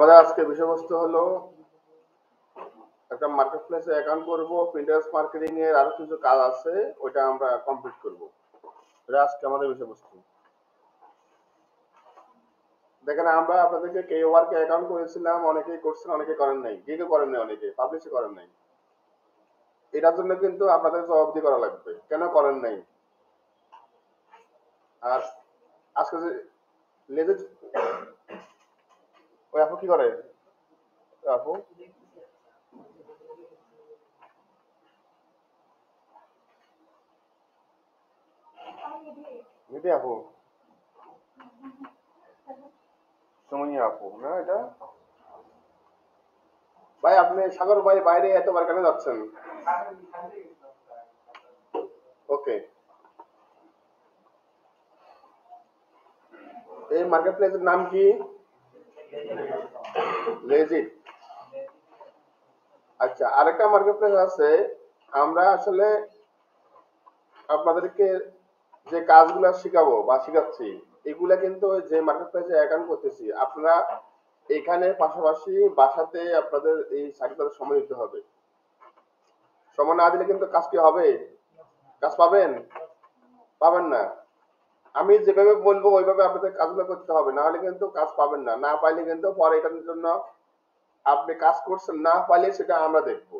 আমাদের আজকে বিষয়বস্তু হলো একটা মার্কেট প্লেসে অ্যাকাউন্ট করবো, প্রিন্টারেস্ট মার্কেটিং এর আরো কিছু কাজ আছে, ওইটা আমরা কমপ্লিট করবো। এটা আজকে আমাদের বিষয়বস্তু। দেখেন, আমরা আপনাদেরকে কে ওয়ার্কে অ্যাকাউন্ট করেছিলাম, অনেকেই করছেন, অনেকে করেন নাই, কেউ করেন নাই, অনেকে পাবলিশই করেন নাই। এটার জন্য কিন্তু আপনাদের জবাবদি করা লাগবে, কেন করেন নাই। আর আজকে যে লেজে ওই আপু কি করে, আপু নিধি আপু, সুমনি আপু না এটা। ভাই আপনি সাগর ভাই বাইরে এতবার কেন যাচ্ছেন? ওকে, এই মার্কেট প্লেসের নাম কি? লেজিট। আচ্ছা, আরেকটা মার্কেট প্লেস আছে। আমরা আসলে আপনাদেরকে যে কাজগুলো শিখাবো বা শিখাচ্ছি, এগুলা কিন্তু যে মার্কেট প্লেসে অ্যাকাউন্ট করতেছি, আপনারা এখানে পাশাপাশি বাসাতে আপনাদের এই সাইটটাতে সময় দিতে হবে। সময় না দিলে কিন্তু কাজ কি হবে? কাজ পাবেন? পাবেন না। আমি যেভাবে বলবো ওইভাবে আপনাদের কাজগুলো করতে হবে, না হলে কিন্তু কাজ পাবেন না। না পাইলে কিন্তু পরে এটার জন্য আপনি কাজ করছেন, না পাইলে সেটা আমরা দেখবো।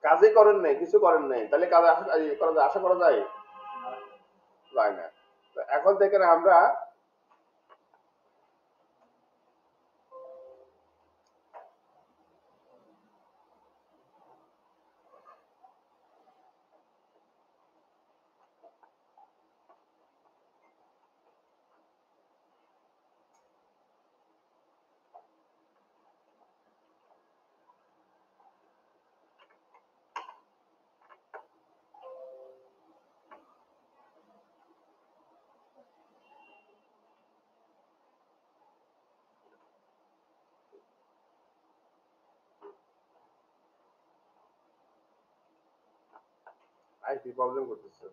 কাজই করেন নাই, কিছু করেন নাই, তাহলে কাজ আশা করা যায়? যায় না। এখন থেকে আমরা আইটি প্রবলেম করতেছে।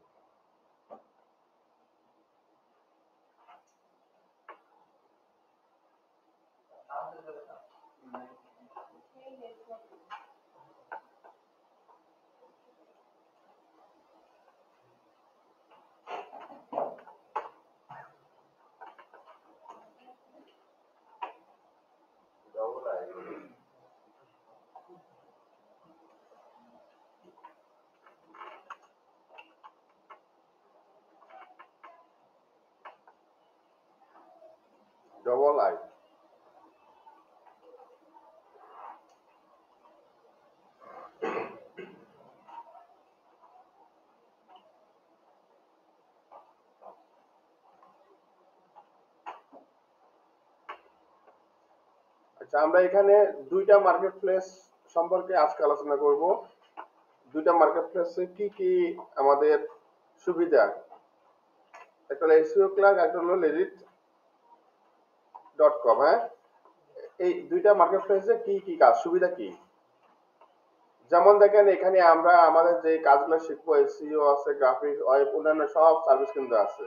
Double I. আচ্ছা, আমরা এখানে দুইটা মার্কেট প্লেস সম্পর্কে আজকে আলোচনা করব। দুইটা মার্কেট প্লেসে কি কি আমাদের সুবিধা, একটা হলো এসইও ক্লার্ক, একটা হলো লেজিট.কম। হ্যাঁ, এই দুইটা মার্কেট প্লেসে কি কি কাজ, সুবিধা কি? যেমন দেখেন, এখানে আমরা আমাদের যে কাজগুলো শিখবো, এসইও আছে, গ্রাফিক্স, ওয়েব, অন্যান্য সব সার্ভিস কিন্তু আছে।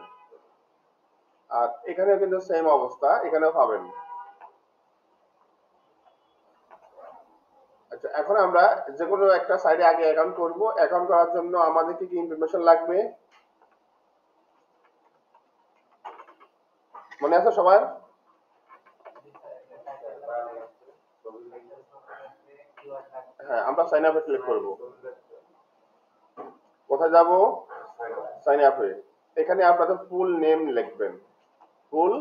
আর এখানেও কিন্তু সেম অবস্থা, এখানেও পাবেন। আচ্ছা, এখন আমরা যে কোনো একটা সাইডে আগে অ্যাকাউন্ট করব। অ্যাকাউন্ট করার জন্য আমাদের কি কি ইনফরমেশন লাগবে মনে আছে সবার? হ্যাঁ, আমরা সাইন আপে ক্লিক করব। কোথায় যাব? সাইন আপে। এখানে আপনাদের ফুল নেম লিখবেন, ফুল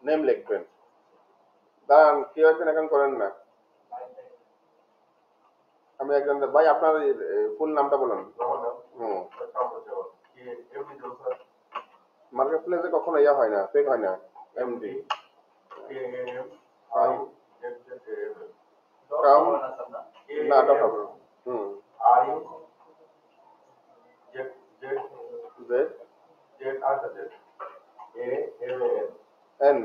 নেম লিখবেন। দাঁড়ান, কেউ একজন অ্যাকাউন্ট করেন না, আমি একজন। ভাই আপনার ফুল নামটা বলুন। হুম, মার্কেট প্লেসে কখনো ইয়া হয় না, ফেক হয় না। এমডি কাম না, ডট হবে। হুম, জেড এন।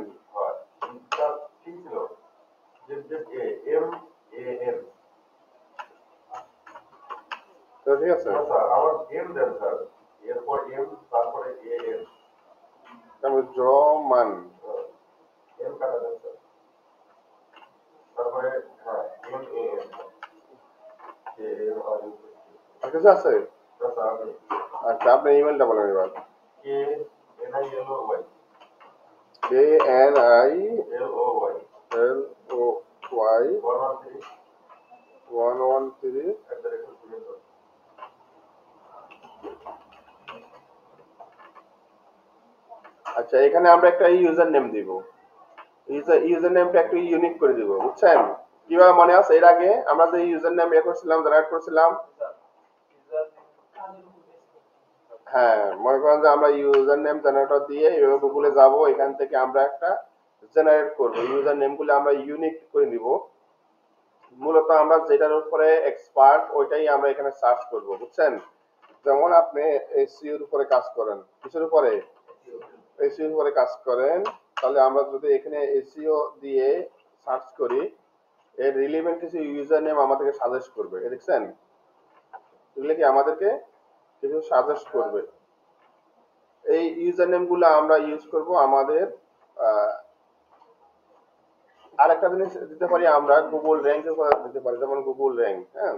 তো ঠিক আছে, আমি জমান। কিছু আছে? আচ্ছা, আপনার ইমেলটা বলেন এবার। KNILOY 113। আচ্ছা, এখানে আমরা একটা ইউজার নেম দিব। ইউজার নেমটা একটু ইউনিক করে দিব, বুঝছেন? কিভাবে মনে আছে এর আগে আমরা যে ইউজার নেম করছিলাম, জেনারেট করছিলাম? হ্যাঁ, মনে করেন যে আমরা ইউজার নেম জেনারেটর দিয়ে এইভাবে গুগলে যাব, এখান থেকে আমরা একটা জেনারেট করব। ইউজার নেমগুলো আমরা ইউনিক করে নিব। মূলত আমরা যেটার উপরে এক্সপার্ট ওইটাই আমরা এখানে সার্চ করব, বুঝছেন? যেমন আপনি এসইও এর উপরে কাজ করেন, কিসের উপরে? এসইও এর উপরে কাজ করেন, তাহলে আমরা যদি এখানে এসইও দিয়ে সার্চ করি, এর রিলেভেন্ট কিছু ইউজার নেম আমাদেরকে সাজেস্ট করবে, দেখছেন? এগুলো কি আমাদেরকে কিছু সাজেস্ট করবে। এই ইউজার নেমগুলো আমরা ইউজ করব আমাদের আরেকটা জিনিস দিতে পারি আমরা, গুগল র্যাঙ্কের উপর দিতে পারি, যেমন গুগল র্যাঙ্ক। হ্যাঁ,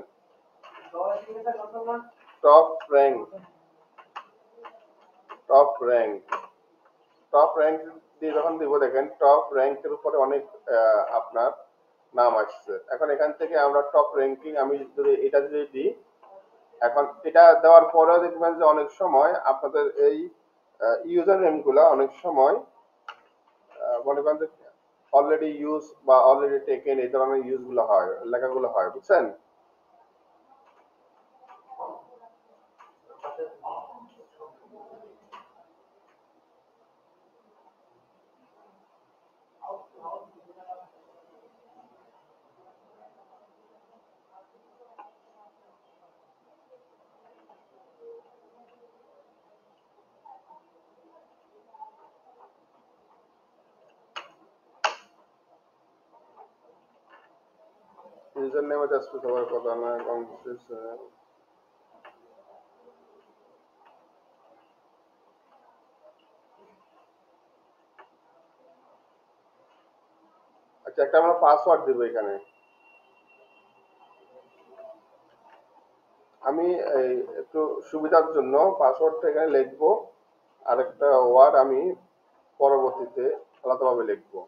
top rank, top rank, top rank দিয়ে যখন দিব, দেখেন টপ র্যাঙ্কের উপরে অনেক আপনার নাম আসছে। এখন এখান থেকে আমরা টপ র্যাঙ্কিং, আমি যদি এটা যদি দিই, এখন এটা দেওয়ার পরেও দেখবেন যে অনেক সময় আপনাদের এই ইউজার নেমগুলো অনেক সময় মনে করেন যে অলরেডি ইউজ বা অলরেডি টেকেন এই ধরনের ইউজগুলো হয়, লেখাগুলো হয়, বুঝছেন? ইউজার নেম এটা স্পেস হওয়ার কথা না, কনফিগারেশন। আচ্ছা, একটা আমরা পাসওয়ার্ড দিব এখানে। আমি এই একটু সুবিধার জন্য পাসওয়ার্ডটা এখানে লিখবো, আরেকটা ওয়ার্ড আমি পরবর্তীতে আলাদাভাবে লিখবো।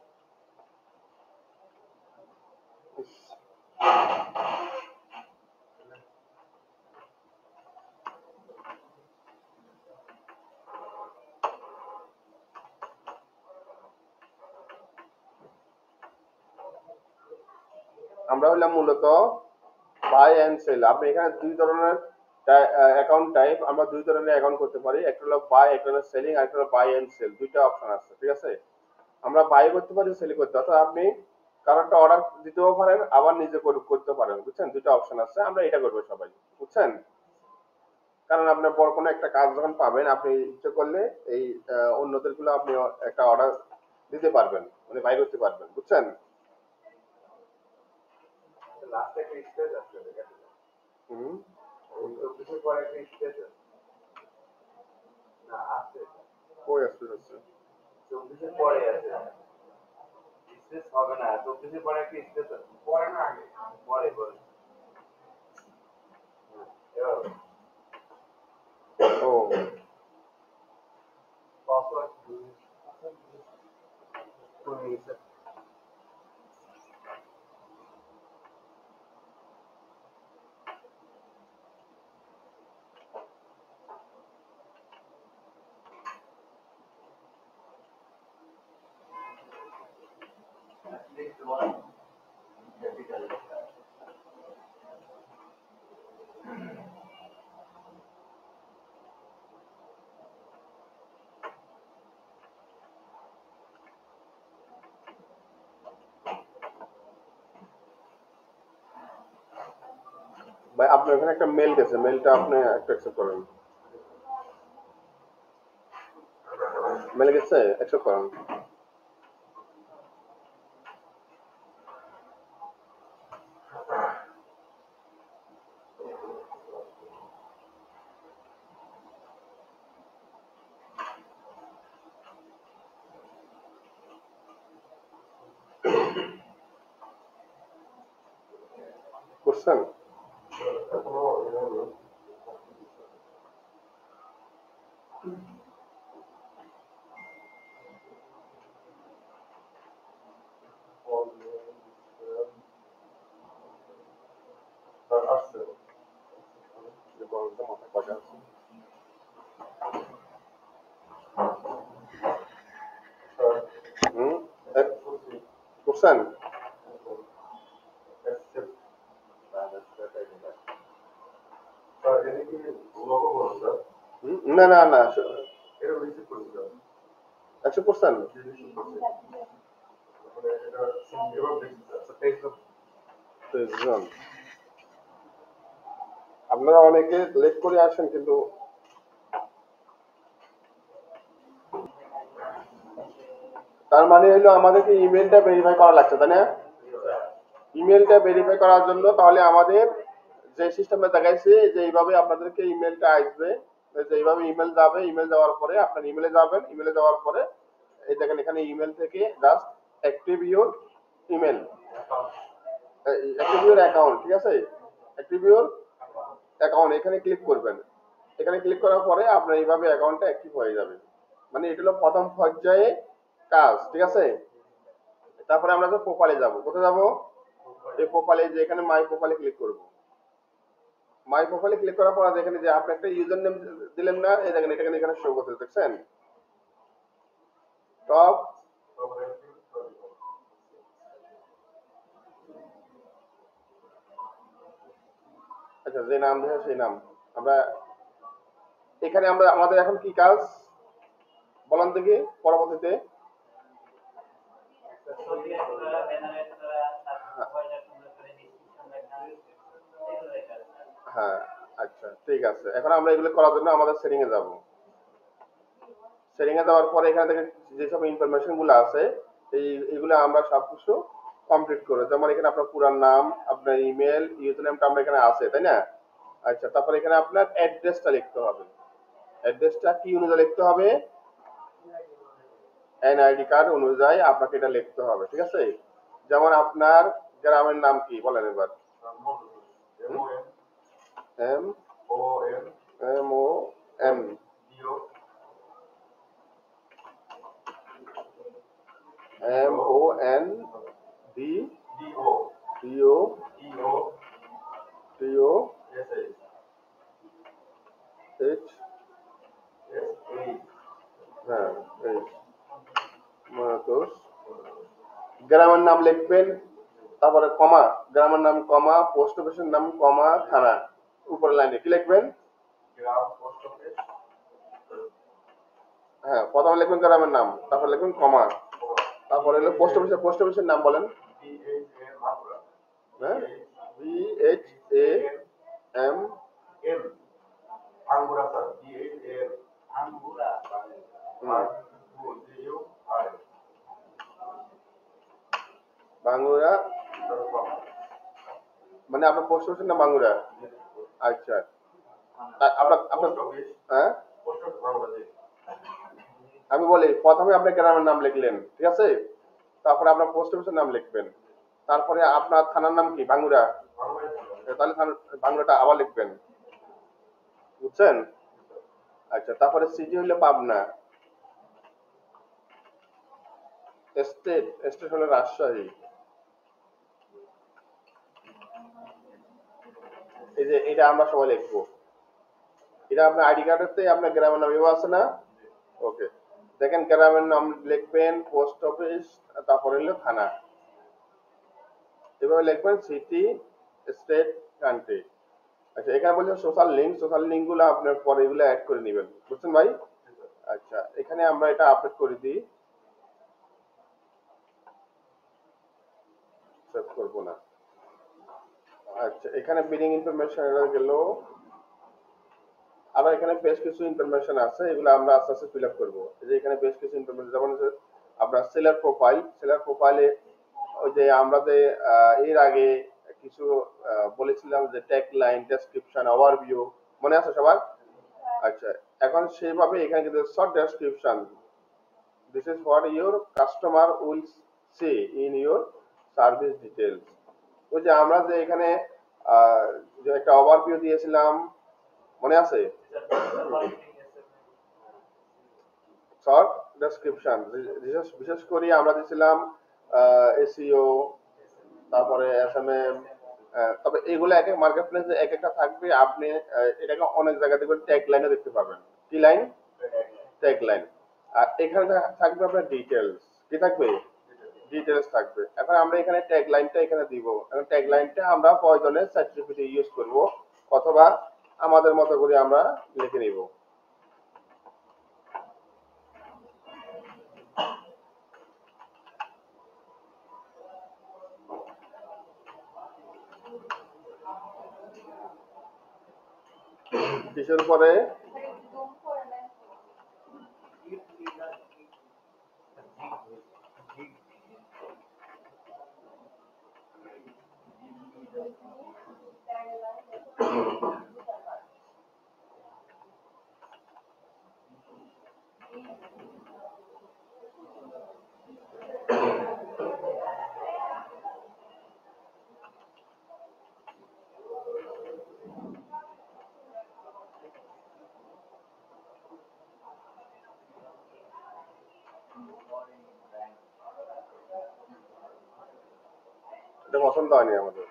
আমরা হইলাম মূলত বাই এন্ড সেল। আপনি এখানে দুই ধরনের অ্যাকাউন্ট টাইপ, আমরা দুই ধরনের অ্যাকাউন্ট করতে পারি, একটা হলো বাই, একটা হলো সেলিং, আর একটা হলো বাই এন্ড সেল। দুইটা অপশন আছে, ঠিক আছে? আমরা বাই করতে পারি, সেল করতে, অর্থাৎ আপনি কারো একটা অর্ডার দিতেও পারেন, আবার নিজে করতে পারেন, বুঝছেন? দুইটা অপশন আছে, আমরা এটা করবো সবাই, বুঝছেন? কারণ আপনি বড় কোনো একটা কাজ যখন পাবেন, আপনি ইচ্ছে করলে এই অন্যদের গুলো আপনি একটা অর্ডার দিতে পারবেন, মানে বাই করতে পারবেন, বুঝছেন? লাস্টে একটা স্পেস আছে, হুম, কিছু পরে একটা স্পেস না আছে, কই স্পেস আছে? 24 পরে আছে স্পেস, হবে না 24 পরে একটা স্পেস আছে, পরে না আগে? পরে পরে। ও, পাসওয়ার্ড ভাই, আপনার এখানে একটা মেল গেছে, মেলটা আপনি একটা অ্যাকসেপ্ট করেন। মেল গেছে, অ্যাকসেপ্ট করেন। করছেন? আসছে যে গরমটা মাথা কয়টা আছে হুম করছেন না না না অ্যাকসেপ্ট করছেন বুঝলাম আপনারা অনেকে লেট করে আসেন কিন্তু তার মানে হলো আমাদেরকে ইমেলটা ভেরিফাই করা লাগছে তাই না ইমেলটা ভেরিফাই করার জন্য তাহলে আমাদের যে সিস্টেমে দেখাইছে যে এইভাবে আপনাদেরকে ইমেলটা আসবে যে এইভাবে ইমেল যাবে ইমেল যাওয়ার পরে আপনার ইমেলে যাবেন ইমেলে যাওয়ার পরে এই দেখেন এখানে ইমেল থেকে just active your email active your account ঠিক আছে অ্যাক্টিভ ইউর অ্যাকাউন্ট এখানে ক্লিক করবেন এখানে ক্লিক করার পরে আপনার এইভাবে অ্যাকাউন্টটা অ্যাক্টিভ হয়ে যাবে মানে এটা হলো প্রথম পর্যায়ে কাজ ঠিক আছে তারপরে আমরা তো প্রোফাইলে যাব কোথায় যাব এই প্রোফাইলে যে এখানে মাই প্রোফাইলে ক্লিক করব মাই প্রোফাইলে ক্লিক করার পর দেখেন যে আপনি একটা ইউজার নেম দিলেন না এই দেখেন এটা এখানে শো করতে দেখছেন টপ আচ্ছা যে নাম দেয় সেই নাম আমরা এখানে আমরা আমাদের এখন কি কাজ বলেন দেখি পরবর্তীতে হ্যাঁ আচ্ছা ঠিক আছে এখন আমরা এগুলো করার জন্য আমাদের সেটিং এ যাব সেটিং এ যাওয়ার পরে এখানে থেকে যেসব ইনফরমেশন গুলো আছে এইগুলো আমরা সবকিছু কমপ্লিট করব যেমন এখানে আপনার পুরো নাম আপনার ইমেল ইউজার নেমটা আমরা এখানে আছে তাই না আচ্ছা তারপর এখানে আপনার অ্যাড্রেসটা লিখতে হবে অ্যাড্রেসটা কি অনুযায়ী লিখতে হবে এনআইডি কার্ড অনুযায়ী আপনাকে এটা লিখতে হবে ঠিক আছে যেমন আপনার গ্রামের নাম কি বলেন এবার M M O M M O N D D O T O H হ্যাঁ এইচ মাতোস গ্রামের নাম লিখবেন তারপরে কমা গ্রামের নাম কমা পোস্ট অফিসের নাম কমা থানা উপরের লাইনে কি লিখবেন হ্যাঁ প্রথমে লিখবেন গ্রামের নাম তারপর লিখবেন কমা তারপরে হলো পোস্ট অফিসের নাম বলেন হ্যাঁ বি এইচ এ এম বাঙ্গুরা মানে আপনার পোস্ট অফিসের নাম বাঙ্গুরা আচ্ছা আপনার আপনার হ্যাঁ আমি বলি প্রথমে আপনি গ্রামের নাম লিখলেন ঠিক আছে তারপরে আপনার পোস্ট অফিসের নাম লিখবেন তারপরে আপনার থানার নাম কি বাঙ্গুরা তাহলে বাংলাটা আবার লিখবেন বুঝছেন আচ্ছা তারপরে সিটি হইলে পাবনা স্টেট স্টেট হলো রাজশাহী এই যে এটা আমরা সবাই লিখবো এটা আপনার আইডি কার্ডেতে আপনার গ্রামের নাম এও আছে না ওকে দেখেন গ্রামের নাম লিখবেন পোস্ট অফিস তারপরে হলো থানা এভাবে লিখবেন সিটি স্টেট কান্ট্রি আচ্ছা এখানে বলছেন সোশ্যাল লিঙ্ক গুলো আপনার পরে এগুলো অ্যাড করে নেবেন বুঝছেন ভাই আচ্ছা এখানে আমরা এটা আপলোড করে দিই সেভ করবো না আচ্ছা এখানে বিলিং ইনফরমেশন গেল আবার এখানে বেশ কিছু ইনফরমেশন আছে এগুলো আমরা আস্তে আস্তে ফিল আপ করবো এই যে এখানে বেশ কিছু ইনফরমেশন যেমন আপনার সেলার প্রোফাইলে ওই যে আমরা যে এর আগে কিছু বলেছিলাম যে ট্যাগ লাইন ডেসক্রিপশন ওভারভিউ মনে আছে সবার আচ্ছা এখন সেইভাবে এখানে কিন্তু short description this is what your customer will say in your service details ওই যে আমরা যে এখানে যে একটা ওভারভিউ দিয়েছিলাম মনে আছে শর্ট ডেসক্রিপশন, বিশেষ বিশেষ করে আমরা দিয়েছিলাম এসইও, তারপরে এসএমএম। তবে এগুলো এক এক মার্কেট প্লেসে এক একটা থাকবে। আপনি এটাকে অনেক জায়গা দেখবেন ট্যাগ লাইনে দেখতে পাবেন। কি লাইন? Tag line. আর এখানে থাকবে আপনার ডিটেলস। কি থাকবে? ডিটেলস থাকবে। এখন আমরা এখানে ট্যাগ লাইনটা এখানে দিব। এখন ট্যাগ লাইনটা আমরা প্রয়োজনে ChatGPT ইউজ করব, অথবা আমাদের মতো করে আমরা লিখে নিব। কিসের পরে? এটা পছন্দ হয়নি আমাদের।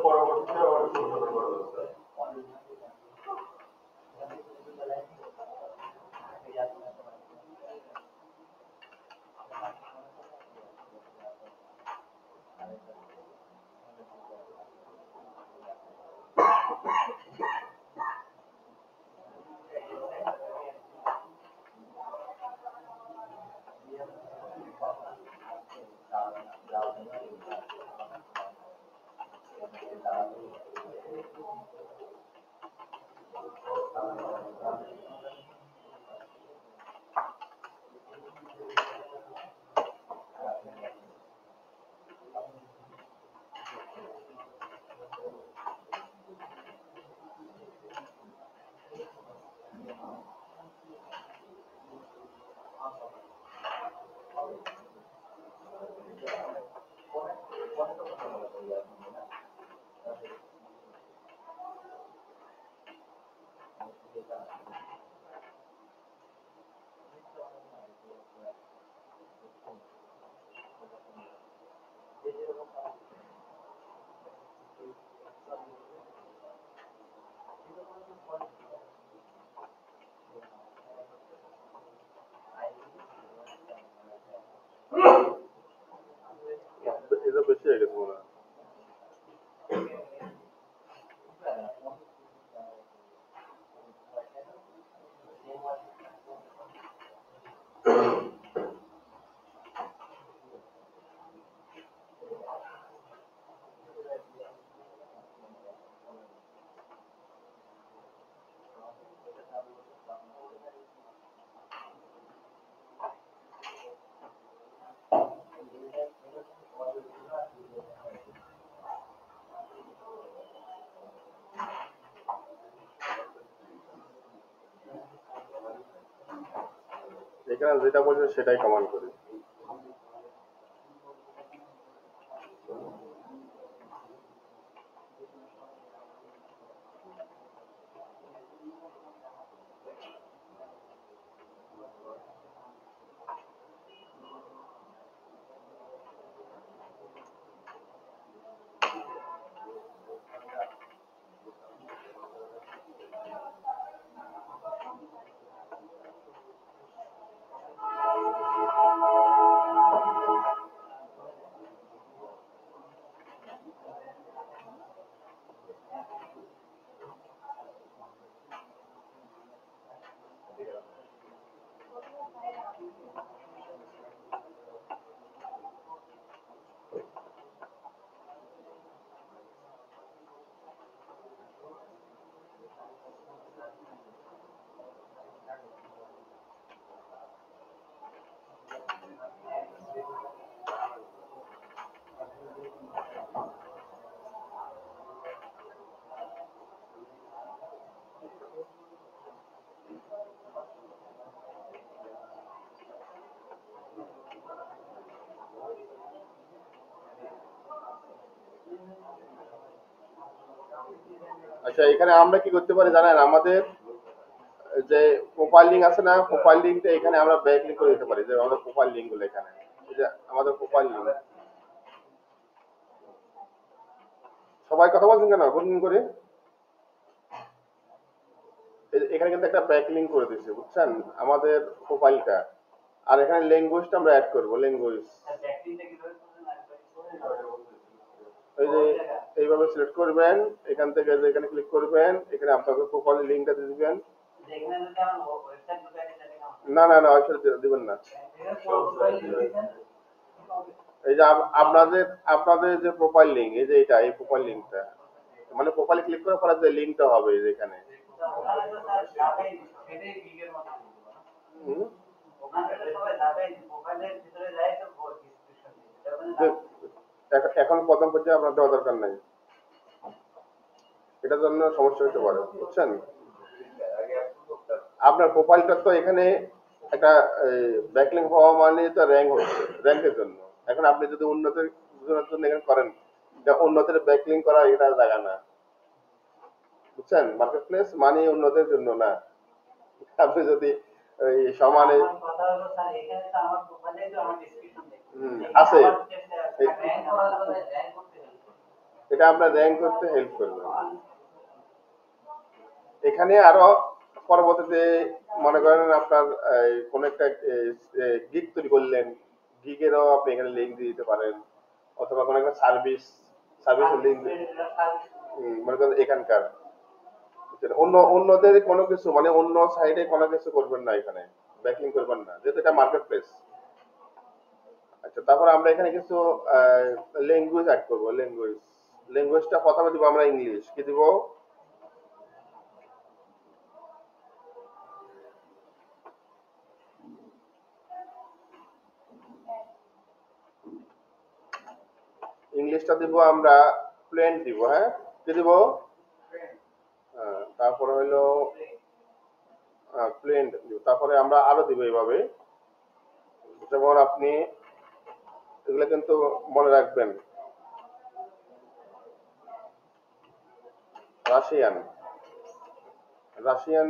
পরবর্তীতে আবার সংশোধন করা দরকার। এটা বেশি হয়ে গেছে মনে হয়। এখানে যেটা বলছে সেটাই কমান্ড করি। আচ্ছা, এখানে আমরা কি করতে পারি জানেন? আমাদের যে প্রোফাইল লিঙ্ক আছে না, প্রোফাইল লিঙ্কটা এখানে আমরা ব্যাক লিঙ্ক করে দিতে পারি, যে আমাদের প্রোফাইল লিঙ্ক গুলো এখানে, এই যে আমাদের প্রোফাইল লিঙ্ক। সবাই কথা বলছেন কেন গুনগুন করে? এখানে কিন্তু একটা ব্যাক লিঙ্ক করে দিচ্ছি, বুঝছেন, আমাদের প্রোফাইলটা। আর এখানে ল্যাঙ্গুয়েজটা আমরা অ্যাড করব, ল্যাঙ্গুয়েজ। এই যে এইভাবে সিলেক্ট করবেন, এখান থেকে যে এখানে ক্লিক করবেন, এখানে আপনাদের প্রোফাইল লিঙ্কটা দিয়ে দিবেন। না না না, ওয়েবসাইট দিবেন না। এই যে আপনাদের আপনাদের যে প্রোফাইল লিঙ্ক, এই যে এটা, এই প্রোফাইল লিঙ্কটা, মানে প্রোফাইলে ক্লিক করার পরে যে লিঙ্কটা হবে এই যে এখানে। এখন প্রথম পর্যায়ে আপনার দেওয়া দরকার নাই, এটার জন্য সমস্যা হতে পারে, বুঝছেন। আপনার প্রোফাইলটা তো এখানে একটা ব্যাকলিং হওয়া মানে তো র্যাঙ্ক হচ্ছে, র্যাঙ্কের জন্য। এখন আপনি যদি উন্নতির জন্য এখানে করেন, উন্নতির ব্যাকলিং করা এটা জায়গা না, বুঝছেন। মার্কেট প্লেস মানে উন্নতির জন্য না। আপনি যদি ওই সমানে আছে, এটা আপনার র্যাঙ্ক করতে হেল্প করবে। এখানে আরো পরবর্তীতে মনে করেন আপনার কোন একটা গিগ তৈরি করলেন, গিগেরও আপনি এখানে লিঙ্ক দিয়ে দিতে পারেন, অথবা কোন একটা সার্ভিসের লিঙ্ক, মনে করেন এখানকার অন্যদের কোনো কিছু, মানে অন্য সাইডে কোনো কিছু করবেন না, এখানে ব্যাকলিং করবেন না, যেহেতু এটা মার্কেট প্লেস। আচ্ছা, তারপর আমরা এখানে কিছু ল্যাঙ্গুয়েজ অ্যাড করবো। ল্যাঙ্গুয়েজটা প্রথমে দিব আমরা ইংলিশ। কি দিব? ইংলিশটা দিব আমরা ফ্লুয়েন্ট দিব। হ্যাঁ, কি দিব? তারপরে হইলো ফ্লুয়েন্ট দিব। তারপরে আমরা আরো দিব এইভাবে, যেমন আপনি এগুলো কিন্তু মনে রাখবেন। রাশিয়ান, রাশিয়ান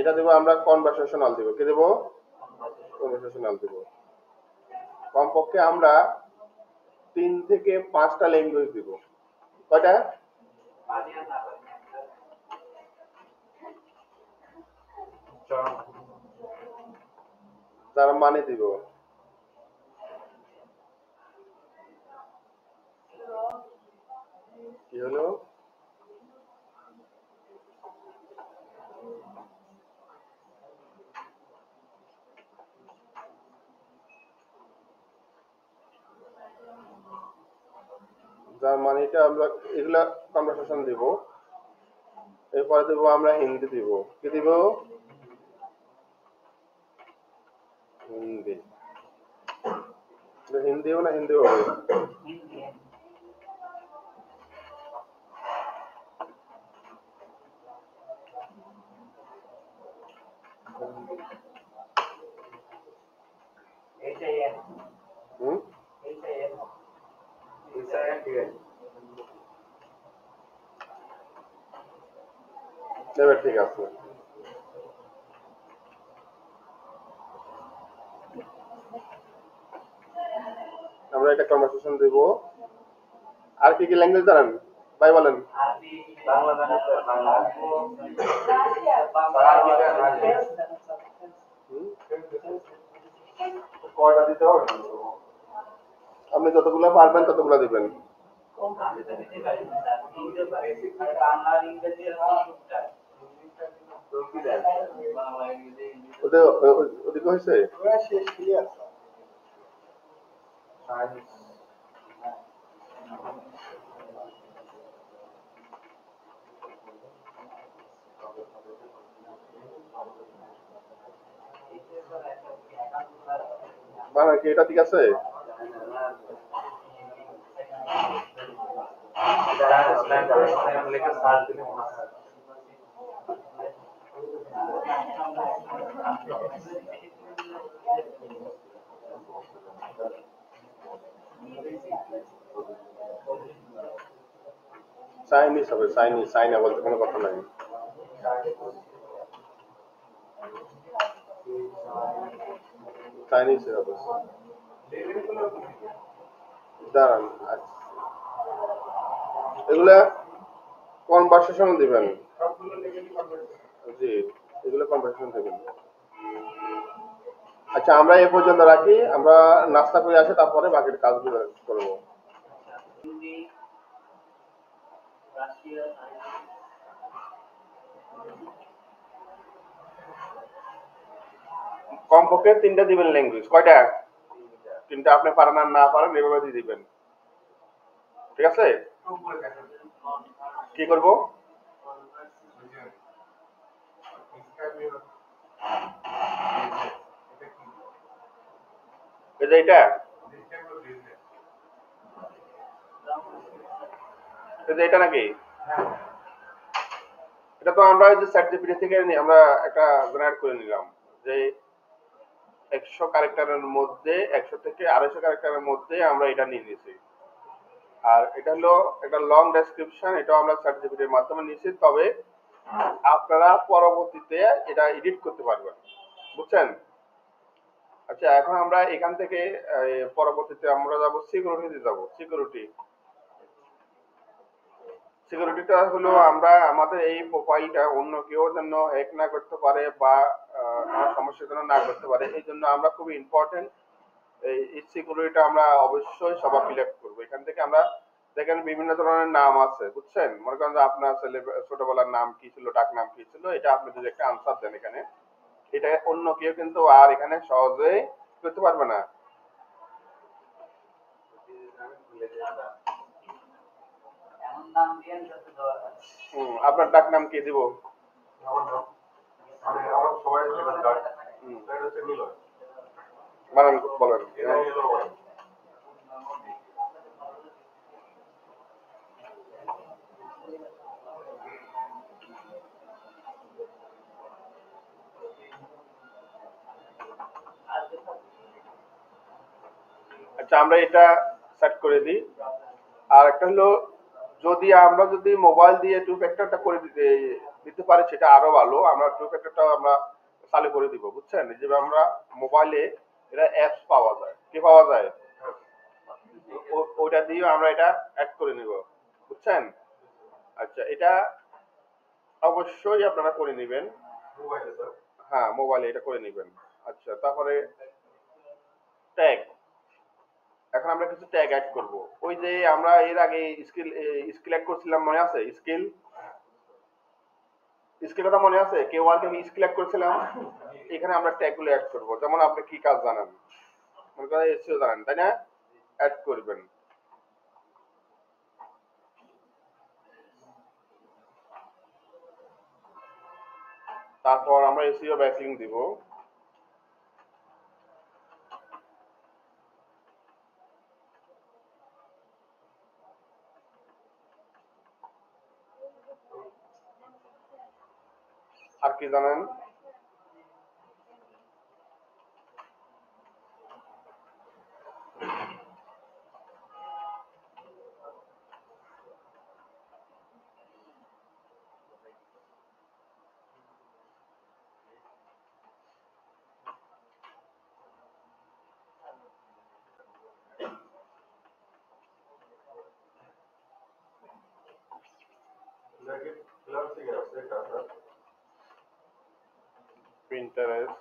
এটা দেবো আমরা কনভারসেশনাল দিব। কি দেব? কনভারসেশনাল দিব। কমপক্ষে আমরা 3 থেকে 5টা ল্যাঙ্গুয়েজ দিব। কয়টা? জার্মানি দিব। কি হলো? জার্মানিটা আমরা এগুলা কনভারসেশন দিব। এরপরে দেবো আমরা হিন্দি দিব। কি দিব? হিন্দি। হিন্দিও না, হিন্দিও হবে। এবার ঠিক আছে। আমরা এটা কনভারসেশন দিব। আর কি কি ল্যাঙ্গুয়েজ জানেন ভাই বলেন? আপনি যতগুলো পারবেন ততগুলো দিবেন। ওদিকে হয়েছে মানে কি, এটা ঠিক আছে? চাইনিজ হবে, চাইনিজ, চাইনা বলতে কোনো কথা নাই। চাইনিজ হবে। দাঁড়ান, আচ্ছা, এগুলা কনভারসেশন দিবেন। জি, এগুলো কনভারসেশন দিবেন। আচ্ছা, আমরা এই পর্যন্ত রাখি, আমরা নাস্তা করে আসি, তারপরে বাকি কাজগুলো করবো। কমপক্ষে 3টা দিবেন ল্যাঙ্গুয়েজ। কয়টা? 3টা। আপনি পারেন আর না পারেন এভাবে দিয়ে দিবেন। ঠিক আছে? কি করব? এই যে এটা, এই যে এটা নাকি? এটা তো আমরা এই যে চ্যাট জিপিটি থেকে আমরা একটা জেনারেট করে নিলাম যে 100 ক্যারেক্টারের মধ্যে, 100 থেকে 250 ক্যারেক্টারের মধ্যে আমরা এটা নিয়ে নিয়েছি। আর এটা হলো একটা লং ডেসক্রিপশন, এটাও আমরা চ্যাট জিপিটির মাধ্যমে নিয়েছি। তবে আপনারা পরবর্তীতে এটা এডিট করতে পারবেন। বুঝছেন? আচ্ছা, এখন আমরা এখান থেকে পরবর্তীতে আমরা যাব সিকিউরিটিতে, যাব সিকিউরিটি। সিকিউরিটিটা হলো আমরা আমাদের এই প্রোফাইলটা অন্য কেউ যেন হ্যাক না করতে পারে বা কোনো সমস্যার জন্য না করতে পারে, এই জন্য আমরা খুবই ইম্পর্টেন্ট এই সিকিউরিটিটা আমরা অবশ্যই সবার ফিল আপ করবো। এখান থেকে আমরা দেখেন বিভিন্ন ধরনের নাম আছে, বুঝছেন? মনে করেন যে আপনার ছেলে ছোটবেলার নাম কি ছিল, ডাক নাম কি ছিল, এটা আপনি যদি একটা আনসার দেন এখানে, এটা অন্য কেউ কিন্তু আর এখানে সহজে করতে পারবে না। আপনার ডাক নাম কি দিব? বানান বলেন। আচ্ছা, আমরা এটা সেট করে দিই। আর একটা হলো, যদি মোবাইল দিয়ে টু ফ্যাক্টরটা করে দিতে পারি সেটা আরো ভালো। আমরা টু ফ্যাক্টরটাও আমরা চালু করে দিব, বুঝছেন? যে আমরা মোবাইলে এটা অ্যাপস পাওয়া যায়, কি পাওয়া যায়, ওইটা দিয়ে আমরা এটা অ্যাড করে নিব, বুঝছেন? আচ্ছা, এটা অবশ্যই আপনারা করে নেবেন। হ্যাঁ, মোবাইলে এটা করে নেবেন। আচ্ছা, তারপরে ট্যাগ। এখন আমরা কিছু ট্যাগ অ্যাড করব। ওই যে আমরা এর আগে স্কিল অ্যাড করছিলাম, মনে আছে? স্কিল, স্কিল কথা মনে আছে? কেউ আর কেউ স্কিল অ্যাড করেছিলাম। এখানে আমরা ট্যাগ গুলো অ্যাড করব। যেমন আপনি কি কাজ জানেন, মনে করেন এসইও জানেন, তাই না? অ্যাড করবেন। তারপর আমরা এসইও ব্যাকলিংক দিব। আর কি জানেন? প্রিন্টারেস্ট,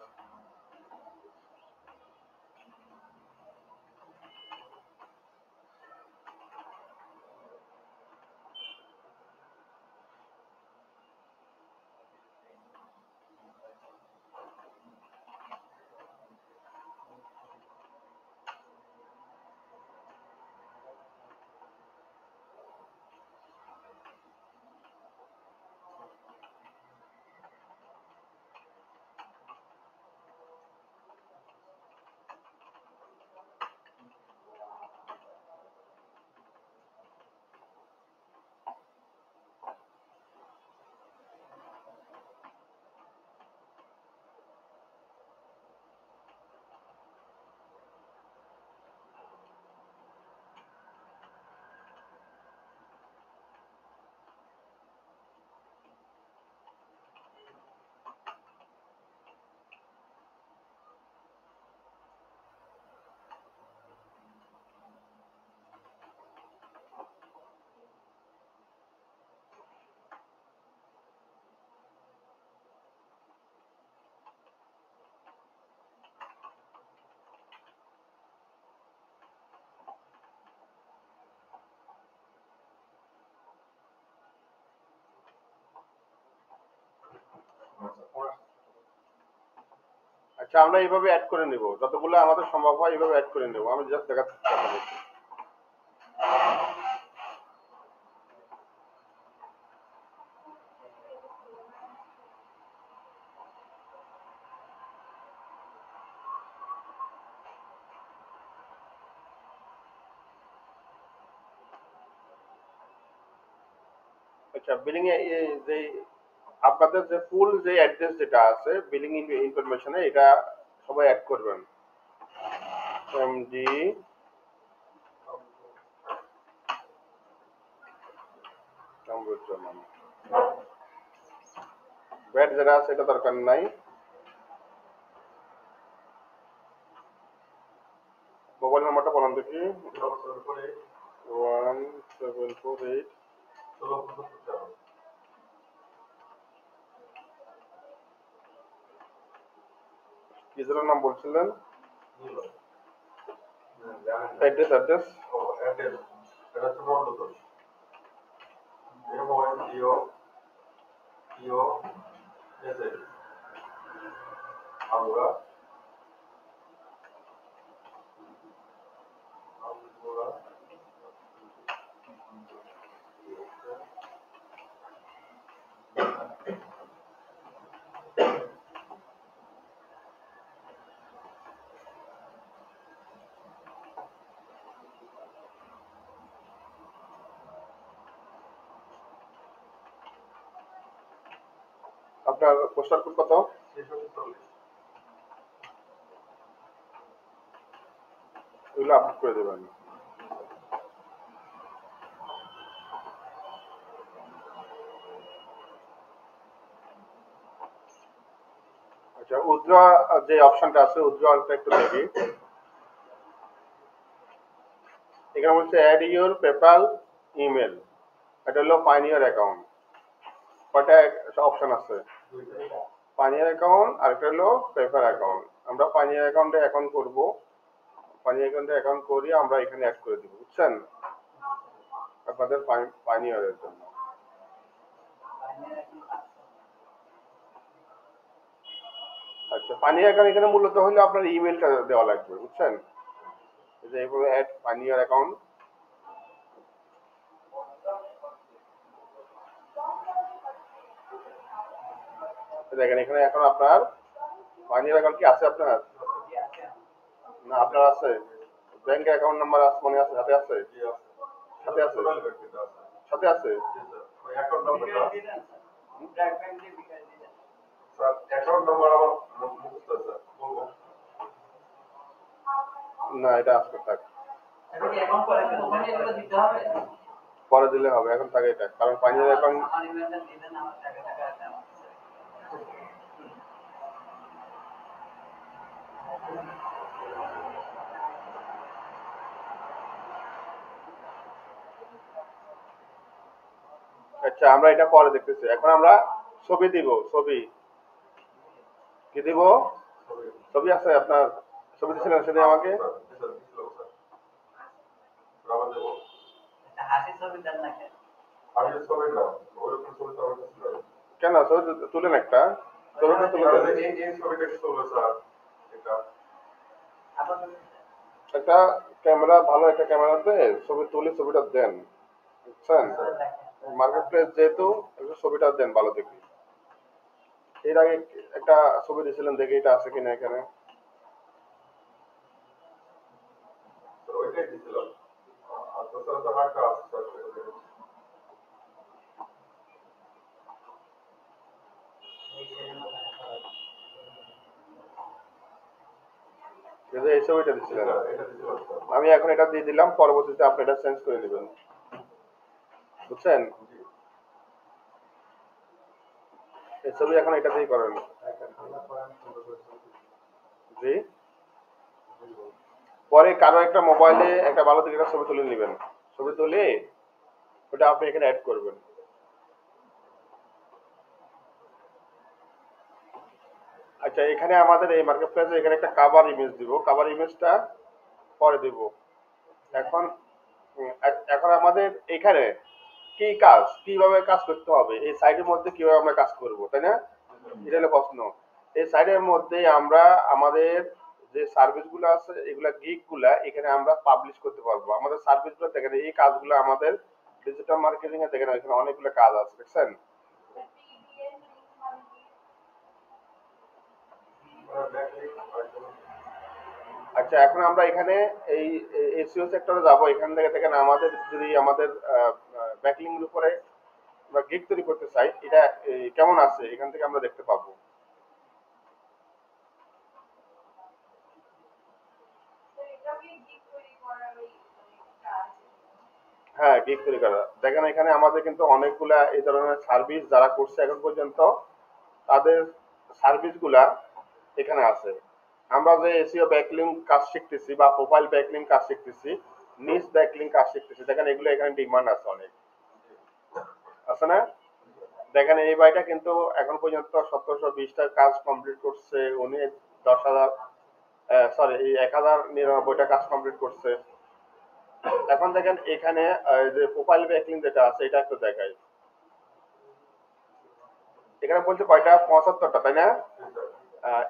আচ্ছা, আমরা এইভাবে অ্যাড করে নেব, যতগুলো আমাদের সম্ভব হয় এইভাবে অ্যাড করে নেব। আমি জাস্ট দেখাচ্ছি আপনাদের। আচ্ছা, বিলিং এ যে আপনাদের যে ফুল যে অ্যাড্রেস যেটা আছে বিলিং ইনফরমেশনে, এটা সবাই অ্যাড করবেন। এমডি কামরুজ্জামান, ব্যাট যেটা আছে এটা দরকার নাই। মোবাইল নাম্বারটা বলেন দেখি। 1748 কি যেন নাম বলছিলেন? অ্যাড্রেস অ্যাড্রেস আপনার পোস্টার কোড কত? এগুলো আপলোড করে দেবেন। আচ্ছা, উইথড্র যে অপশনটা আছে, উইথড্রটা একটু দেখি। এখানে বলছে অ্যাড ইউর পেপ্যাল ইমেল, এটা হলো পাইনিয়ার অ্যাকাউন্ট। কয়টা অপশন আছে? পাইনিয়ার অ্যাকাউন্ট আর একটা হলো পেপার অ্যাকাউন্ট। আমরা পাইনিয়ার অ্যাকাউন্টে অ্যাকাউন্ট করব, পাইনিয়ার অ্যাকাউন্টে অ্যাকাউন্ট করি আমরা এখানে অ্যাড করে দিব, বুঝছেন? আপনাদের পাইনিয়ারের জন্য। আচ্ছা, পাইনিয়ার অ্যাকাউন্ট এখানে মূলত হলো আপনার ইমেলটা দেওয়া লাগবে, বুঝছেন? এই যে এইভাবে অ্যাড পাইনিয়ার অ্যাকাউন্ট, দেখেন এখানে এখন আপনার পাইনিয়ার অ্যাকাউন্ট কি আছে আপনার? না, আপনার আছে? ব্যাংক অ্যাকাউন্ট নাম্বার আছে, মনে আছে? সাথে আছে? সাথে আছে? সাথে আছে? না, এটা আজকে থাক, পরে দিলে হবে, এখন থাকে এটা, কারণ পাইনিয়ার অ্যাকাউন্ট। আচ্ছা, আমরা এটা পরে দেখতেছি, এখন আমরা ছবি দিব। ছবি কি দিব? ছবি আছে আপনার? ছবি দিচ্ছিলেন সেদিন আমাকে। কেন ছবি তুলেন একটা, ছবিটা তুলে দেন। একটা ক্যামেরা, ভালো একটা ক্যামেরাতে ছবি তুলে ছবিটা দেন, বুঝছেন? মার্কেট প্লেস যেহেতু, একটু ছবিটা দেন ভালো দেখি। এর আগে একটা ছবি দিয়েছিলেন, দেখি এটা আছে কিনা এখানে। এই ছবিটা দিচ্ছিলেন, আমি এখন এটা দিয়ে দিলাম, পরবর্তীতে আপনি এটা চেঞ্জ করে নেবেন, বুঝছেন? এই ছবি এখন এটাতেই করেন। জি, পরে কারো একটা মোবাইলে একটা ভালো থেকে একটা ছবি তুলে নেবেন, ছবি তুলে ওটা আপনি এখানে অ্যাড করবেন। আচ্ছা, এখানে আমাদের এই মার্কেট প্লেসে এখানে একটা কাভার ইমেজ দিব, কাভার ইমেজটা পরে দিব। এখন এখন আমাদের এখানে কি কাজ, কিভাবে কাজ করতে হবে, এই সাইটের মধ্যে কিভাবে আমরা কাজ করব, তাই না? এটা হলো প্রশ্ন। এই সাইটের মধ্যে আমরা আমাদের যে সার্ভিসগুলো আছে এগুলা গিগগুলা এখানে আমরা পাবলিশ করতে পারবো। আমাদের সার্ভিসগুলো দেখেন, এই কাজগুলো আমাদের ডিজিটাল মার্কেটিং এ দেখেন এখানে অনেকগুলো কাজ আছে, দেখছেন? আচ্ছা, এখন আমরা এখানে এই এসইও সেক্টরে যাব। এখান থেকে দেখেন আমাদের যদি আমাদের ব্যাকলিং এর উপরে আমরা গিগ তৈরি করতে চাই, এটা কেমন আছে এখান থেকে আমরা দেখতে পাবো। হ্যাঁ, গিগ তৈরি করা। দেখেন এখানে আমাদের কিন্তু অনেকগুলা এই ধরনের সার্ভিস যারা করছে এখন পর্যন্ত, তাদের সার্ভিসগুলা এখানে আছে। আমরা যে এসইও ব্যাকলিং কাজ শিখতেছি বা প্রোফাইল ব্যাকলিং কাজ শিখতেছি, নিচ ব্যাকলিং কাজ শিখতেছি, দেখেন এগুলো এখানে ডিমান্ড আছে অনেক, আছে না? দেখেন এই ভাইটা কিন্তু এখন পর্যন্ত 1720টা কাজ কমপ্লিট করছে, উনি 10,000 সরি এই 1099টা কাজ কমপ্লিট করছে। এখন দেখেন এখানে যে প্রোফাইল ব্যাকলিং যেটা আছে এটা একটু দেখাই। এখানে বলছে কয়টা? 75টা, তাই না?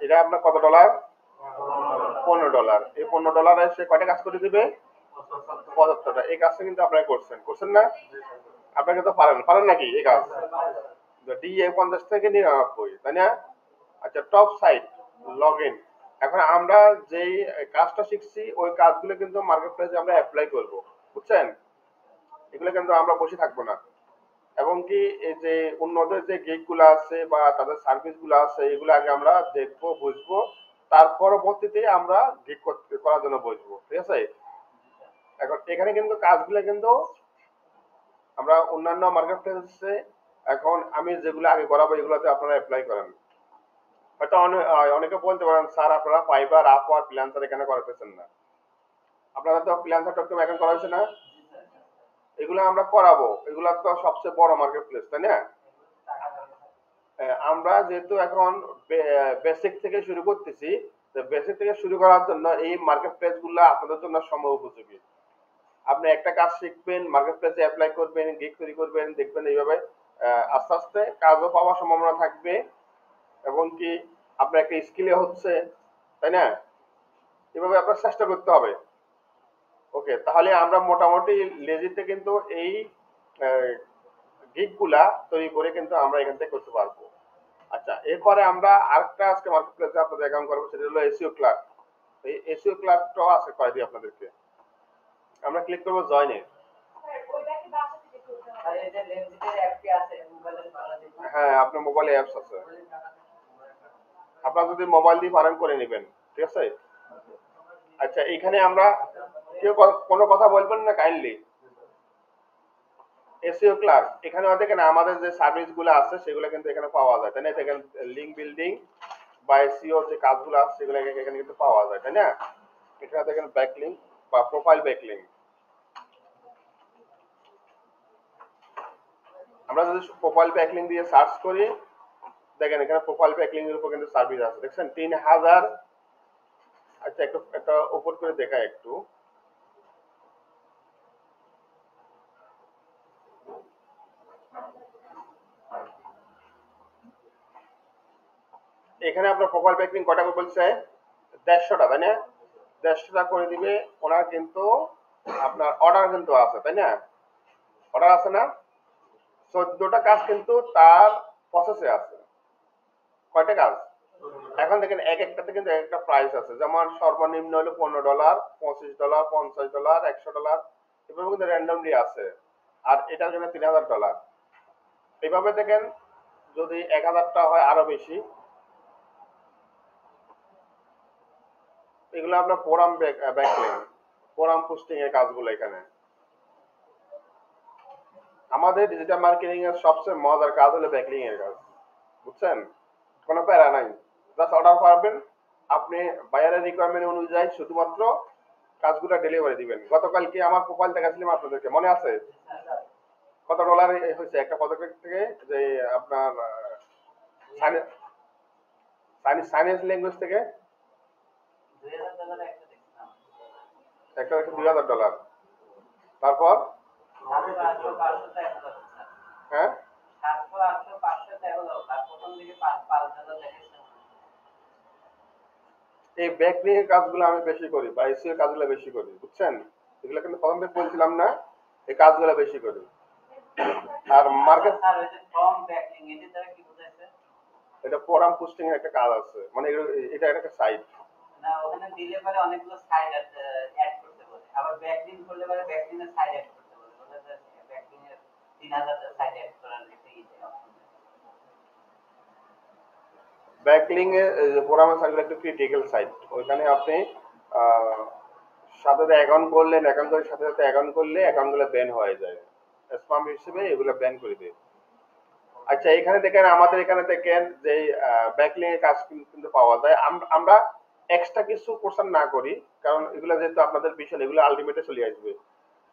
এটা আপনার কত ডলার? $15। এই $15 সে কয়টা কাজ করে দিবে? 75টা। এই কাজটা কিন্তু আপনারা করছেন, করছেন না? আপনারা কিন্তু পারেন, পারেন নাকি এই কাজ? ডিএ 50 থেকে 99, তাই না? আচ্ছা, টপ সাইট লগ ইন। এখন আমরা যেই কাজটা শিখছি ওই কাজগুলো কিন্তু মার্কেট প্লেসে আমরা অ্যাপ্লাই করব, বুঝছেন? এগুলো কিন্তু আমরা বসে থাকবো না। এবং কি এই যে উন্নত যে গিগ গুলো আছে বা তাদের সার্ভিস গুলো আছে এগুলো আগে আমরা দেখবো, বুঝবো, তার পরবর্তীতে আমরা গিগ করার জন্য বসবো, ঠিক আছে? এখন এখানে কিন্তু কাজগুলো কিন্তু আমরা অন্যান্য মার্কেট প্লেসে, এখন আমি যেগুলো আগে করাবো এগুলোতে আপনারা অ্যাপ্লাই করেন। হয়তো অনেকে বলতে পারেন স্যার আপনারা ফাইবার, আপওয়ার, ফ্রিল্যান্সার এখানে করাতেছেন না। আপনারা তো ফ্রিল্যান্সার ডট কম এখন করা হয়েছে না? এগুলো আমরা করাবো, এগুলো তো সবচেয়ে বড় মার্কেট প্লেস, তাই না? আমরা যেহেতু এখন বেসিক থেকে শুরু করতেছি, তো বেসিক থেকে শুরু করার জন্য এই মার্কেট প্লেস গুলো আপনাদের জন্য সময় উপযোগী। আপনি একটা কাজ শিখবেন, মার্কেট প্লেসে অ্যাপ্লাই করবেন, গিগ তৈরি করবেন, দেখবেন এইভাবে আস্তে আস্তে কাজও পাওয়ার সম্ভাবনা থাকবে এবং কি আপনার একটা স্কিলে হচ্ছে, তাই না? এভাবে আপনার চেষ্টা করতে হবে। ওকে, তাহলে আমরা মোটামুটি লেজিতে কিন্তু এই গিগ গুলা তৈরি করে কিন্তু আমরা এখান থেকে করতে পারবো। আচ্ছা, এরপরে আমরা আরেকটা আজকে মার্কেট প্লেসে আপনাদের অ্যাকাউন্ট করবো, সেটা হলো এসইও ক্লার্ক। এই এসইও ক্লার্কটাও আজকে করে দিই আপনাদেরকে। আমরা ক্লিক করবো জয়েনে। হ্যাঁ, আপনার মোবাইলে অ্যাপস আছে, আপনারা যদি মোবাইল দিয়ে পারেন করে নেবেন, ঠিক আছে? আচ্ছা, এখানে আমরা কেউ কোনো কথা বলবেন না কাইন্ডলি। এসইও ক্লার্ক এখানে দেখেন আমাদের যে সার্ভিস গুলো আছে সেগুলো কিন্তু এখানে পাওয়া যায়, তাই না? দেখেন লিঙ্ক বিল্ডিং বা এসইও যে কাজগুলো আছে সেগুলো এখানে কিন্তু পাওয়া যায়, তাই না? এখানে দেখেন ব্যাকলিং বা প্রোফাইল ব্যাকলিং। আমরা যদি প্রোফাইল ব্যাকলিং দিয়ে সার্চ করি, দেখেন এখানে প্রোফাইল ব্যাকলিং এর উপর কিন্তু সার্ভিস আছে, দেখছেন 3000। আচ্ছা, একটু একটা উপর করে দেখায় একটু। এখানে আপনার প্রোফাইল ব্যাকলিং কয়টা করে বলছে? 150টা, তাই না? 150টা করে দিবে ওনার কিন্তু। আপনার অর্ডার কিন্তু আছে, তাই না? অর্ডার আছে না? 14টা কাজ কিন্তু তার প্রসেসে আছে। কয়টা কাজ? এখন দেখেন এক একটাতে কিন্তু এক একটা প্রাইস আছে, যেমন সর্বনিম্ন হলো $15, $25, $50, $100, এভাবে কিন্তু র্যান্ডমলি আছে। আর এটার জন্য $3000। এইভাবে দেখেন যদি 1000টা হয় আরো বেশি। এগুলো আপনার ফোরাম ব্যাকলিং, ফোরাম পোস্টিং এর কাজগুলো এখানে। আমাদের ডিজিটাল মার্কেটিং এর সবচেয়ে মজার কাজ হলো ব্যাকলিং এর কাজ, বুঝছেন? কোনো প্যারা নাই, জাস্ট অর্ডার পাবেন, আপনি বায়ারের রিকোয়ারমেন্ট অনুযায়ী শুধুমাত্র কাজগুলো ডেলিভারি দিবেন। গতকালকে আমার প্রোফাইল দেখাচ্ছিলাম আপনাদেরকে, মনে আছে? কত ডলার হয়েছে একটা পদক্ষেপ থেকে, যে আপনার চাইনিজ ল্যাঙ্গুয়েজ থেকে একটা $2000। তারপর হ্যাঁ, এই ব্যাকলিং এর কাজগুলো আমি বেশি করি বা এসইও এর কাজগুলো বেশি করি, বুঝছেন? এগুলো কিন্তু প্রথম থেকে বলছিলাম না, এই কাজগুলো বেশি করি। আর মার্কেট, স্যার ওই যে ফ্রম ব্যাকলিং এটা দ্বারা কি বোঝাচ্ছে? এটা ফোরাম পোস্টিং এর একটা কাজ আছে, মানে এটা একটা সাইট। না ওখানে দিলে পরে অনেকগুলো সাইড অ্যাড করতে বলে, আবার ব্যাকলিং করলে পরে ব্যাকলিং এর সাইড অ্যাড করতে বলে, বোঝা যায় ব্যাকলিং এর 3000 টা সাইড অ্যাড করার একটা অপশন। ব্যাকলিং এ ফোরামের সাইটগুলো একটা ক্রিটিক্যাল সাইট, ওইখানে আপনি আহ, সাথে সাথে অ্যাকাউন্ট করলেন, অ্যাকাউন্ট করে সাথে সাথে অ্যাকাউন্ট করলে অ্যাকাউন্টগুলো ব্যান হয়ে যায়, স্প্যাম হিসেবে এগুলো ব্যান করে দেয়। আচ্ছা, এখানে দেখেন, আমাদের এখানে দেখেন যে ব্যাকলিং এর কাজ কিন্তু পাওয়া যায়। আমরা এক্সট্রা কিছু কোর্সন না করি, কারণ এগুলো যেহেতু আপনাদের বিষয়, এগুলো আলটিমেটে চলে আসবে,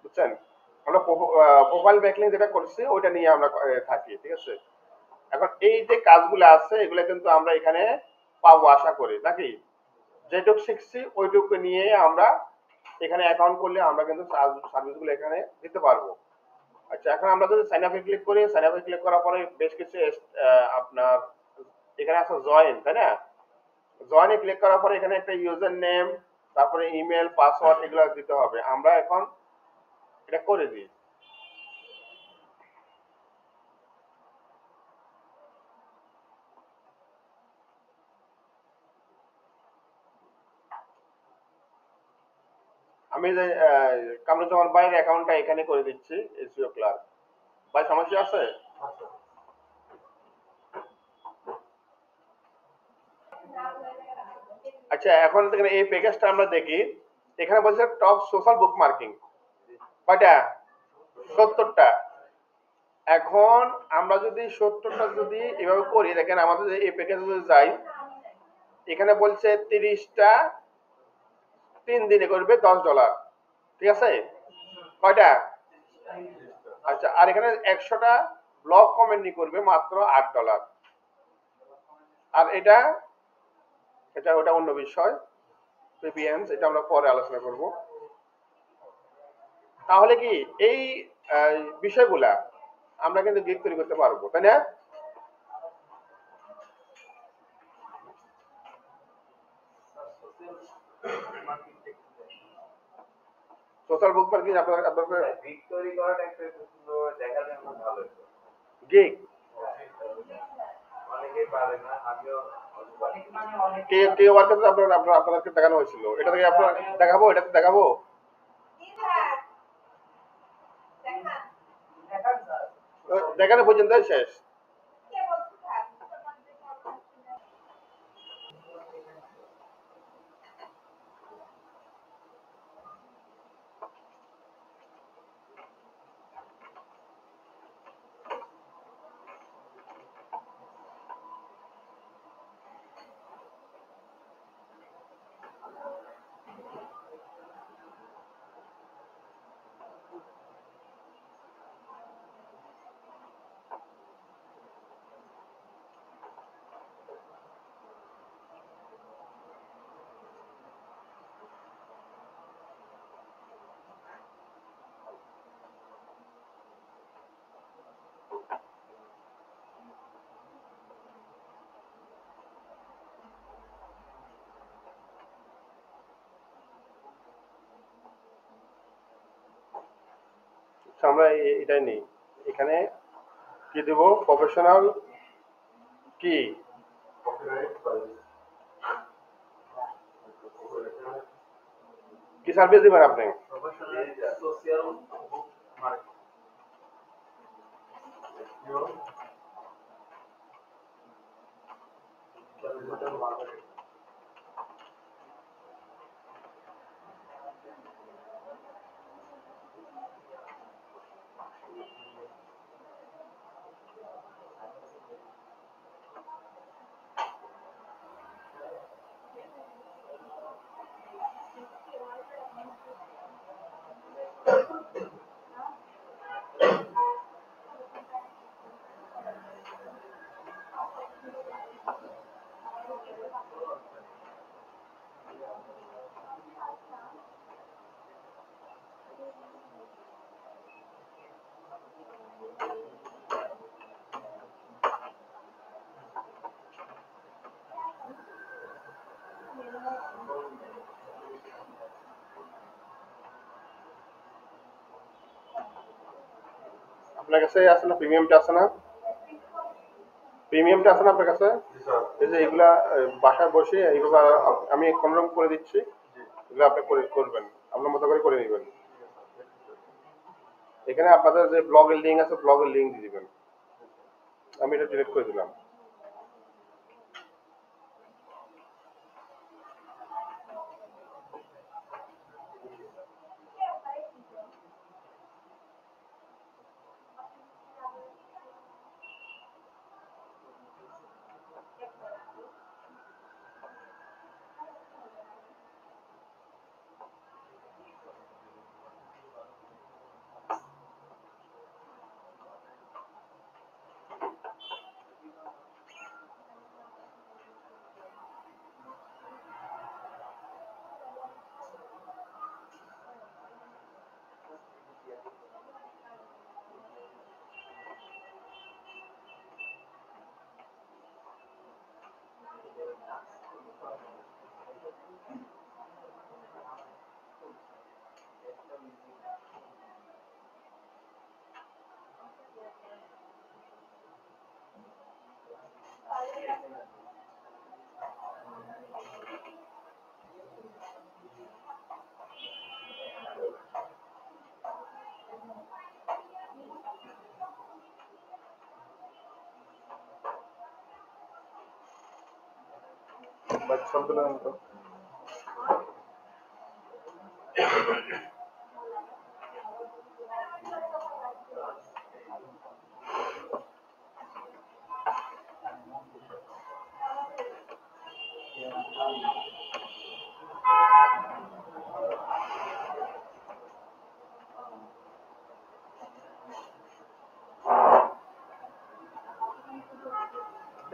বুঝছেন? আমরা প্রোফাইল ব্যাকলিং যেটা করছি ওইটা নিয়ে আমরা থাকি, ঠিক আছে? এখন এই যে কাজগুলো আছে এগুলো কিন্তু আমরা এখানে পাবো আশা করি, নাকি? যেটুকু শিখছি ওইটুকু নিয়ে আমরা এখানে অ্যাকাউন্ট করলে আমরা কিন্তু সার্ভিসগুলো এখানে দিতে পারবো। আচ্ছা, এখন আমরা যদি সাইন আপে ক্লিক করি, সাইন আপে ক্লিক করার পরে বেশ কিছু আপনার এখানে আছে জয়েন, তাই না? জয়েনে ক্লিক করার পরে এখানে একটা ইউজার নেম, তারপরে ইমেল, পাসওয়ার্ড এগুলো দিতে হবে। আমরা এখন এটা করে দিই। আমি যে কামরুজ্জামান ভাইয়ের অ্যাকাউন্টটা এখানে করে দিচ্ছি, এসইও ক্লার্ক। ভাই সমস্যা আছে? আচ্ছা, এখন দেখেন এই প্যাকেজটা আমরা দেখি, এখানে বলছে টপ সোশ্যাল বুক মার্কিং, কয়টা? 70টা। এখন আমরা যদি 70টা যদি এভাবে করি, দেখেন আমাদের এই প্যাকেজে যদি যাই, এখানে বলছে 30টা 3 দিনে করবে $10, ঠিক আছে? কয়টা? আচ্ছা, আর এখানে 100টা ব্লগ কমেন্ট করবে মাত্র $8। আর এটা এটা ওটা অন্য বিষয়, প্রিফারেন্স, এটা আমরা পরে আলোচনা করব। তাহলে কি এই বিষয়গুলা আমরা কিন্তু গিগ তৈরি করতে পারবো, তাই না? সোশ্যাল বুক মার্কেটিং আপনার আপনার গিগ তৈরি করাটা একটা দেখার জন্য ভালো। গিগ অনেকেই পারে না, আমিও কে কে ওয়ার্কার আপনাদেরকে দেখানো হয়েছিল, এটা থেকে আপনার দেখাবো, এটাতে দেখাবো। দেখানো পর্যন্ত শেষ। আচ্ছা, আমরা এটাই নেই, এখানে কি দেব? প্রফেশনাল কি কি সার্ভিস দিবেন আপনি? Social market. আপনার কাছে আছে না প্রিমিয়ামটা আছে না? প্রিমিয়ামটা আছে না আপনার কাছে? এই যে এগুলা বাসায় বসে এইভাবে আমি কোনরকম করে দিচ্ছি, এগুলো আপনি করবেন, আপনার মতো করে নেবেন। এখানে আপনাদের যে ব্লগের লিঙ্ক আছে ব্লগের লিঙ্ক দিয়ে দিবেন। আমি এটা ডিলিট করে দিলাম।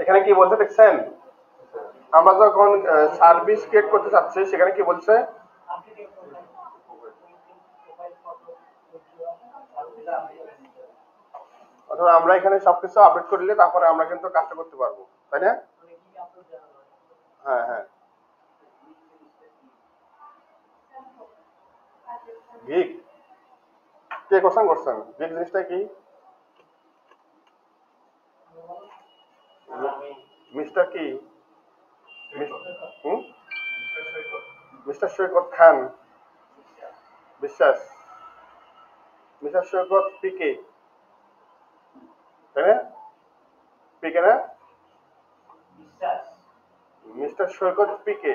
এখানে কি বলছে দেখছেন? আমরা যখন সার্ভিস ক্রিয়েট করতে চাচ্ছি সেখানে কি বলছে? অথবা আমরা এখানে সবকিছু আপডেট করলে তারপরে আমরা কিন্তু কাজটা করতে পারবো, তাই না? হ্যাঁ হ্যাঁ। গিগ কে কোশ্চেন করছেন? গিগ জিনিসটা কি? মিস্টার কি? মিস্টার সৈকত খান বিশ্বাস, মিস্টার সৈকত পিকে, তাই না? পিকে না? মিস্টার সৈকত পিকে।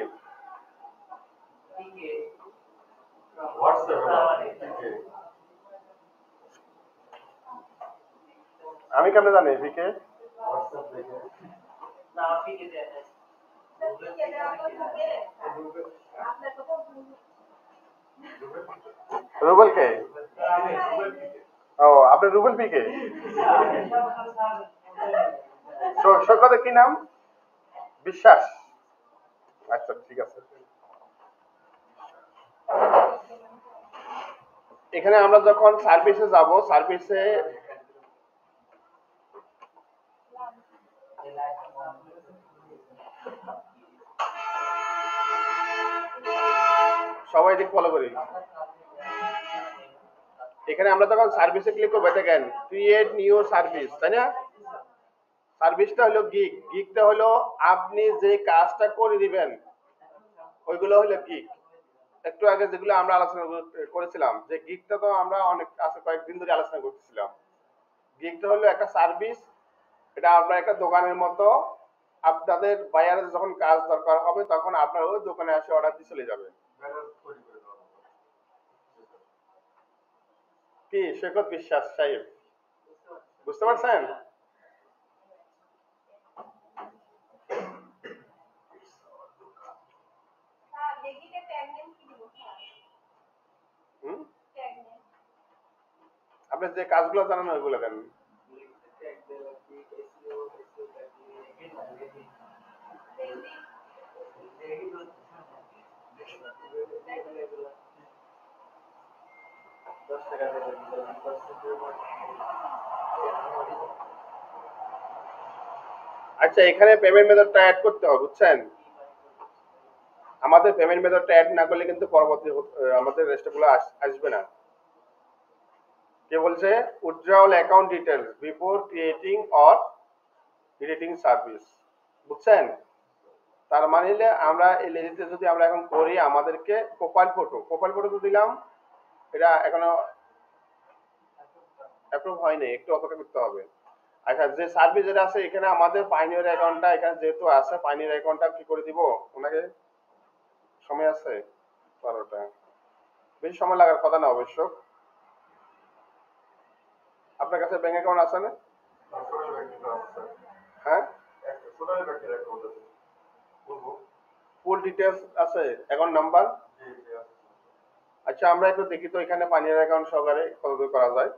আমি কেমনে জানি পিকে? রুবেল কে? ও আপনি রুবেল পিকে? সৈকতের কি নাম? বিশ্বাস। আচ্ছা ঠিক আছে। এখানে আমরা যখন সার্ভিসে যাব, সার্ভিসে সবাই দিক ফলো করি। এখানে আমরা যখন সার্ভিসে ক্লিক করবো দেখেন ক্রিয়েট নিউ সার্ভিস, তাই না? সার্ভিসটা হলো গিগ, গিগটা হলো আপনি যে কাজটা করে দিবেন ওইগুলো হলো গিগ। একটু আগে যেগুলো আমরা আলোচনা করেছিলাম যে গিগটা তো আমরা অনেক আছে কয়েকদিন ধরে আলোচনা করতেছিলাম। গিগটা হলো একটা সার্ভিস, এটা আপনার একটা দোকানের মতো, আপনাদের বায়ারের যখন কাজ দরকার হবে তখন আপনার ওই দোকানে এসে অর্ডার দিয়ে চলে যাবে। কি সৈকত বিশ্বাস সাহেব বুঝতে পারছেন? আপনি যে কাজগুলো জানেন ওইগুলো দেন। আচ্ছা এখানে পেমেন্ট মেথডটা অ্যাড করতে হবে, বুঝছেন? আমাদের পেমেন্ট মেথডটা অ্যাড না করলে কিন্তু পরবর্তী আমাদের রেস্টগুলো আসবে না। কে বলছে withdrawal account details before creating or deleting service, বুঝছেন? তার মানে আমরা এই লেজিতে যদি আমরা এখন করি আমাদেরকে প্রোফাইল ফটো তো দিলাম, এটা এখনো অ্যাপ্রুভ হয়নি, একটু অপেক্ষা করতে হবে। আচ্ছা, যে সার্ভিস যেটা আছে এখানে আমাদের পাইনিয়ার অ্যাকাউন্টটা এখানে যেহেতু আছে, পাইনিয়ার অ্যাকাউন্টটা কি করে দিব ওনাকে? সময় আছে 12টা, বেশি সময় লাগার কথা না অবশ্য। আপনার কাছে ব্যাংক অ্যাকাউন্ট আছে না? হ্যাঁ, ফুল ডিটেলস আছে, অ্যাকাউন্ট নাম্বার। আচ্ছা, আমরা একটু দেখি তো এখানে পাইনিয়ার অ্যাকাউন্ট সহকারে কত দূর করা যায়।